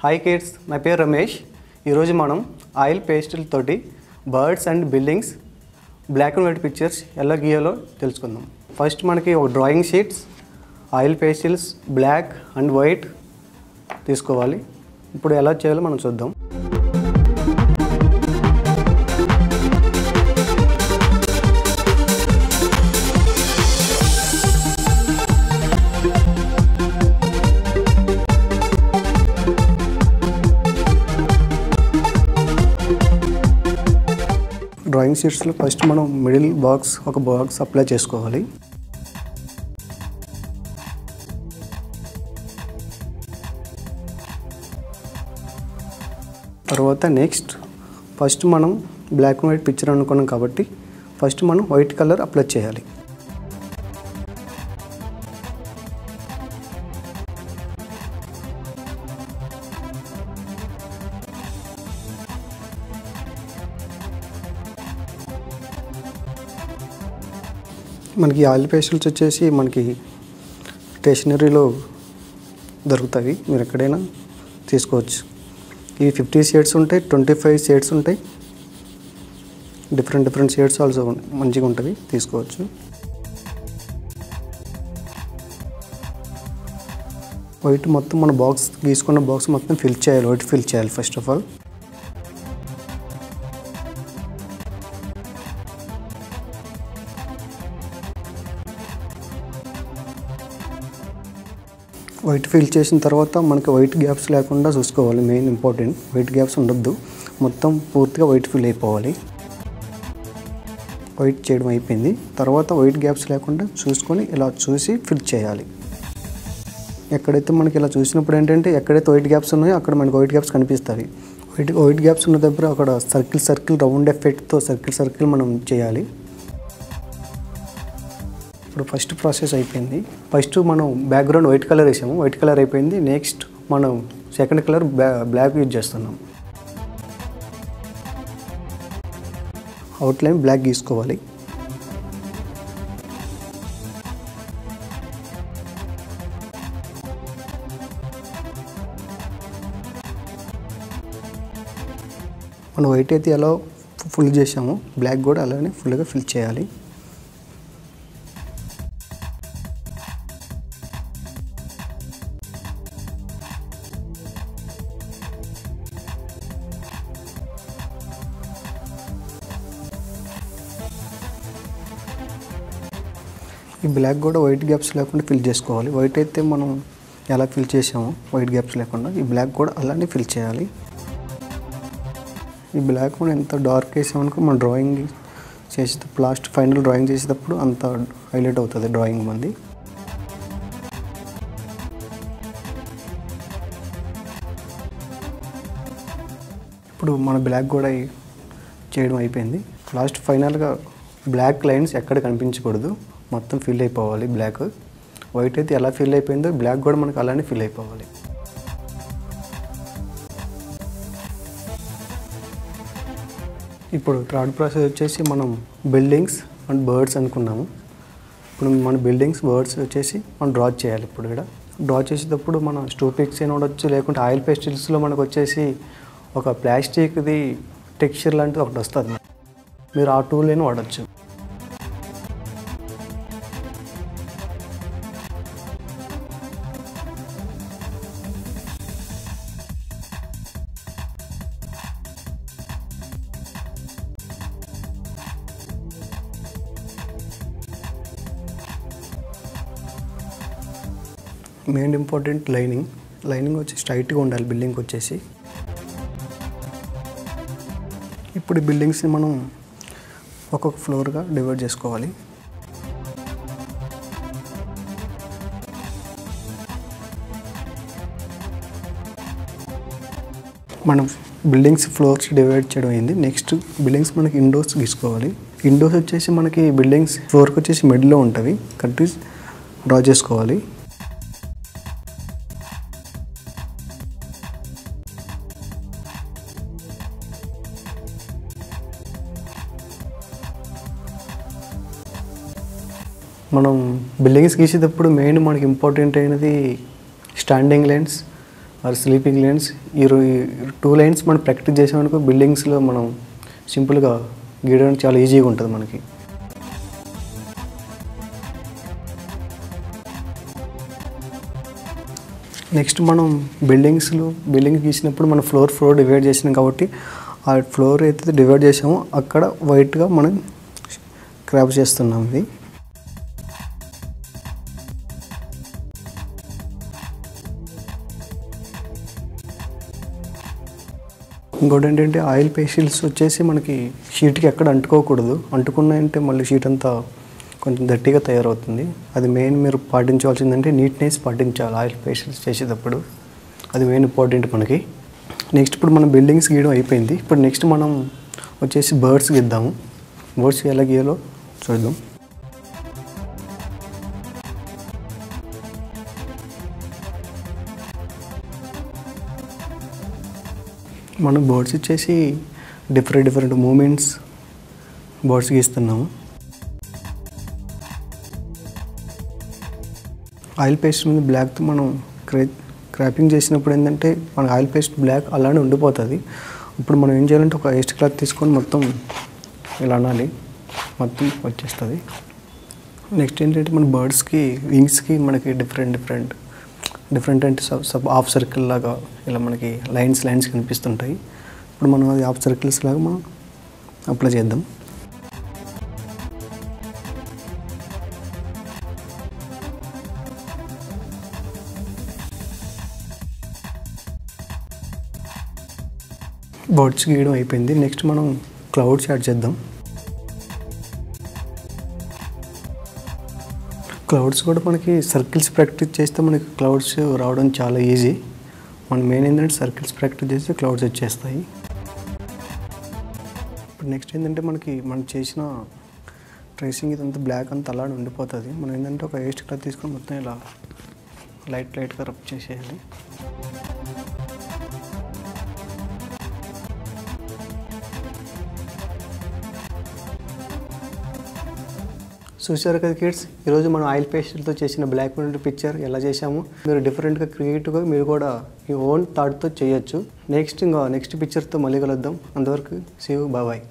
Hi kids, నా పేరు రమేష్. ఈరోజు మనం ఆయిల్ పేస్టల్ తోటి birds and buildings black and white pictures ఎలా గీయాలో తెలుసుకుందాం. ఫస్ట్ మనకి ఒక drawing sheets, oil pastels black and white తీసుకోవాలి. ఇప్పుడు ఎలా చేయాలో మనం చూద్దాం. డ్రాయింగ్ షీట్స్లో ఫస్ట్ మనం మిడిల్ ఒక బాక్స్ అప్లై చేసుకోవాలి. తర్వాత నెక్స్ట్ ఫస్ట్ మనం బ్లాక్ అండ్ వైట్ పిక్చర్ అనుకున్నాం కాబట్టి ఫస్ట్ మనం వైట్ కలర్ అప్లై చేయాలి. మనకి ఆయిల్ పేస్టల్స్ వచ్చేసి మనకి స్టేషనరీలో దొరుకుతాయి, మీరు ఎక్కడైనా తీసుకోవచ్చు. ఇవి 50 షేడ్స్ ఉంటాయి, 25 షేడ్స్ ఉంటాయి, డిఫరెంట్ షేడ్స్ ఆల్సో మంచిగా ఉంటుంది, తీసుకోవచ్చు. వైట్ మొత్తం మన బాక్స్ తీసుకున్న బాక్స్ మొత్తం ఫిల్ చేయాలి, వైట్ ఫిల్ చేయాలి first of all. White fill చేసిన తర్వాత మనకి వైట్ గ్యాప్స్ లేకుండా చూసుకోవాలి, మెయిన్ ఇంపార్టెంట్. వైట్ గ్యాప్స్ ఉండొద్దు, మొత్తం పూర్తిగా వైట్ ఫిల్ అయిపోవాలి. వైట్ చేయడం అయిపోయింది, తర్వాత వైట్ గ్యాప్స్ లేకుండా చూసుకొని ఇలా చూసి ఫిల్ చేయాలి. ఎక్కడైతే మనకి ఇలా చూసినప్పుడు ఏంటంటే ఎక్కడైతే వైట్ గ్యాప్స్ ఉన్నాయో అక్కడ మనకి వైట్ గ్యాప్స్ కనిపిస్తాయి. వైట్ గ్యాప్స్ ఉన్న దగ్గర అక్కడ సర్కిల్ రౌండ్ ఎఫెక్ట్తో సర్కిల్ మనం చేయాలి. ఇప్పుడు ఫస్ట్ ప్రాసెస్ అయిపోయింది. ఫస్ట్ మనం బ్యాక్గ్రౌండ్ వైట్ కలర్ వేసాము, వైట్ కలర్ అయిపోయింది. నెక్స్ట్ మనం సెకండ్ కలర్ బ్లాక్ యూజ్ చేస్తున్నాం. అవుట్లైన్ బ్లాక్ గీసుకోవాలి. మనం వైట్ అయితే ఎలా ఫుల్ చేసాము, బ్లాక్ కూడా అలానే ఫుల్గా ఫిల్ చేయాలి. ఈ బ్లాక్ కూడా వైట్ గ్యాప్స్ లేకుండా ఫిల్ చేసుకోవాలి. వైట్ అయితే మనం ఎలా ఫిల్ చేసామో వైట్ గ్యాప్స్ లేకుండా ఈ బ్లాక్ కూడా అలానే ఫిల్ చేయాలి. ఈ బ్లాక్ కూడా ఎంత డార్క్ వేసామనుకో మన డ్రాయింగ్ చేసేటప్పుడు లాస్ట్ ఫైనల్ డ్రాయింగ్ చేసేటప్పుడు అంత హైలైట్ అవుతుంది డ్రాయింగ్ మంది. ఇప్పుడు మన బ్లాక్ కూడా చేయడం అయిపోయింది. లాస్ట్ ఫైనల్గా బ్లాక్ లైన్స్ ఎక్కడ కనిపించకూడదు, మొత్తం ఫిల్ అయిపోవాలి బ్లాక్. వైట్ అయితే ఎలా ఫిల్ అయిపోయిందో బ్లాక్ కూడా మనకు అలానే ఫిల్ అయిపోవాలి. ఇప్పుడు థర్డ్ ప్రాసెస్ వచ్చేసి మనం బిల్డింగ్స్ అండ్ బర్డ్స్ అనుకున్నాము. ఇప్పుడు మన బిల్డింగ్స్ బర్డ్స్ వచ్చేసి మనం డ్రా చేయాలి. ఇప్పుడు ఇక్కడ డ్రా చేసేటప్పుడు మనం స్టూపిక్స్ అయినా వాడచ్చు, లేకుంటే ఆయిల్ పేస్టిల్స్లో మనకు వచ్చేసి ఒక ప్లాస్టిక్ది టెక్స్చర్ లాంటిది ఒకటి వస్తుంది, మీరు ఆ టూల్ అయినా వాడచ్చు. మెయిన్ ఇంపార్టెంట్ లైనింగ్ వచ్చి స్ట్రైట్గా ఉండాలి బిల్డింగ్ వచ్చేసి. ఇప్పుడు ఈ బిల్డింగ్స్ని మనం ఒక్కొక్క ఫ్లోర్గా డివైడ్ చేసుకోవాలి. మనం బిల్డింగ్స్ ఫ్లోర్స్ డివైడ్ చేయడం అయింది. నెక్స్ట్ బిల్డింగ్స్ మనకి ఇండోర్స్ గీసుకోవాలి. ఇండోర్స్ వచ్చేసి మనకి బిల్డింగ్స్ ఫ్లోర్కి వచ్చేసి మిడిల్లో ఉంటుంది, కట్టి డ్రా చేసుకోవాలి. మనం బిల్డింగ్స్ గీసేటప్పుడు మెయిన్ మనకి ఇంపార్టెంట్ అయినది standing lines or sleeping lines ఈ 2 లైన్స్ మనం ప్రాక్టీస్ చేసామనుకో బిల్డింగ్స్లో మనం సింపుల్గా గీయడానికి చాలా ఈజీగా ఉంటుంది మనకి. నెక్స్ట్ మనం బిల్డింగ్ గీసినప్పుడు మనం ఫ్లోర్ డివైడ్ చేసినాం కాబట్టి ఆ ఫ్లోర్ అయితే డివైడ్ చేసామో అక్కడ వైట్గా మనం క్రాప్ చేస్తున్నాం. ఇది ఇంకోటి ఏంటంటే ఆయిల్ పేస్టిల్స్ వచ్చేసి మనకి షీట్కి ఎక్కడ అంటుకోకూడదు. అంటుకున్నాయంటే మళ్ళీ షీట్ అంతా కొంచెం గట్టిగా తయారవుతుంది. అది మెయిన్ మీరు పాటించవలసిందంటే నీట్నెస్ పాటించాలి ఆయిల్ పేస్టిల్స్ చేసేటప్పుడు. అది మెయిన్ ఇంపార్టెంట్ మనకి. నెక్స్ట్ ఇప్పుడు మనం బిల్డింగ్స్ గీయడం అయిపోయింది. ఇప్పుడు నెక్స్ట్ మనం వచ్చేసి బర్డ్స్ గీద్దాము. బర్డ్స్ ఎలా గీయాలో చూద్దాం. మనం బర్డ్స్ వచ్చేసి డిఫరెంట్ మూమెంట్స్ బర్డ్స్ గీస్తున్నాము. ఆయిల్ పేస్ట్ మీద బ్లాక్తో మనం క్రాపింగ్ చేసినప్పుడు ఏంటంటే మన ఆయిల్ పేస్ట్ బ్లాక్ అలానే ఉండిపోతుంది. ఇప్పుడు మనం ఏం చేయాలంటే ఒక వేస్ట్ క్లాత్ తీసుకొని మొత్తం ఇలా అనాలి, మొత్తం వచ్చేస్తుంది. నెక్స్ట్ ఏంటంటే మన బర్డ్స్కి వింగ్స్కి మనకి డిఫరెంట్ అంటే హాఫ్ సర్కిల్ లాగా ఇలా మనకి లైన్స్ కనిపిస్తుంటాయి. ఇప్పుడు మనం అది హాఫ్ సర్కిల్స్ లాగా మనం అప్లై చేద్దాం. బర్డ్స్ గీయడం అయిపోయింది. నెక్స్ట్ మనం క్లౌడ్స్ యాడ్ చేద్దాం. క్లౌడ్స్ కూడా మనకి సర్కిల్స్ ప్రాక్టీస్ చేస్తే మనకి క్లౌడ్స్ రావడం చాలా ఈజీ. మన మెయిన్ ఏంటంటే సర్కిల్స్ ప్రాక్టీస్ చేస్తే క్లౌడ్స్ వచ్చేస్తాయి. ఇప్పుడు నెక్స్ట్ ఏంటంటే మనం చేసిన ట్రేసింగ్ ఇదంతా బ్లాక్ అంతా అలానే ఉండిపోతుంది. మనం ఏంటంటే ఒక వేస్ట్ క్లాత్ తీసుకొని మొత్తం ఇలా లైట్గా రబ్ చేసేయాలి. చూసారు కదా కిడ్స్, ఈరోజు మనం ఆయిల్ పేస్టల్తో చేసిన బ్లాక్ అండ్ పిక్చర్ ఎలా చేసాము. మీరు డిఫరెంట్గా క్రియేటివ్గా మీరు కూడా మీ ఓన్ థాట్తో చేయొచ్చు. నెక్స్ట్ పిక్చర్తో మళ్ళీ కలుద్దాం. అంతవరకు సీ యూ, బాయ్.